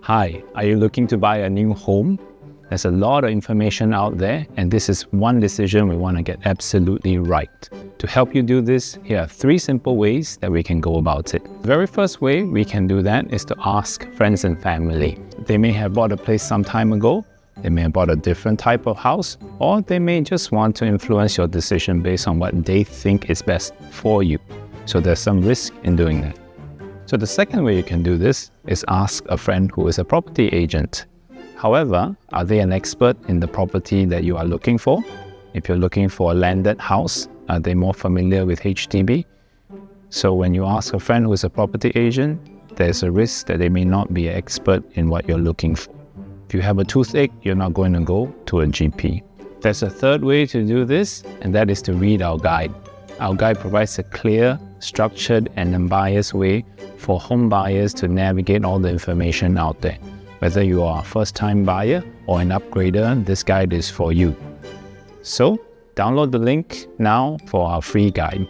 Hi, are you looking to buy a new home? There's a lot of information out there, and this is one decision we want to get absolutely right. To help you do this, here are 3 simple ways that we can go about it. The very first way we can do that is to ask friends and family. They may have bought a place some time ago, they may have bought a different type of house, or they may just want to influence your decision based on what they think is best for you. So there's some risk in doing that. So the second way you can do this is ask a friend who is a property agent. However, are they an expert in the property that you are looking for? If you're looking for a landed house, are they more familiar with HDB? So when you ask a friend who is a property agent, there's a risk that they may not be an expert in what you're looking for. If you have a toothache, you're not going to go to a GP. There's a third way to do this, and that is to read our guide. Our guide provides a clear, structured, and unbiased way for home buyers to navigate all the information out there. Whether you are a first-time buyer or an upgrader, this guide is for you. So, download the link now for our free guide.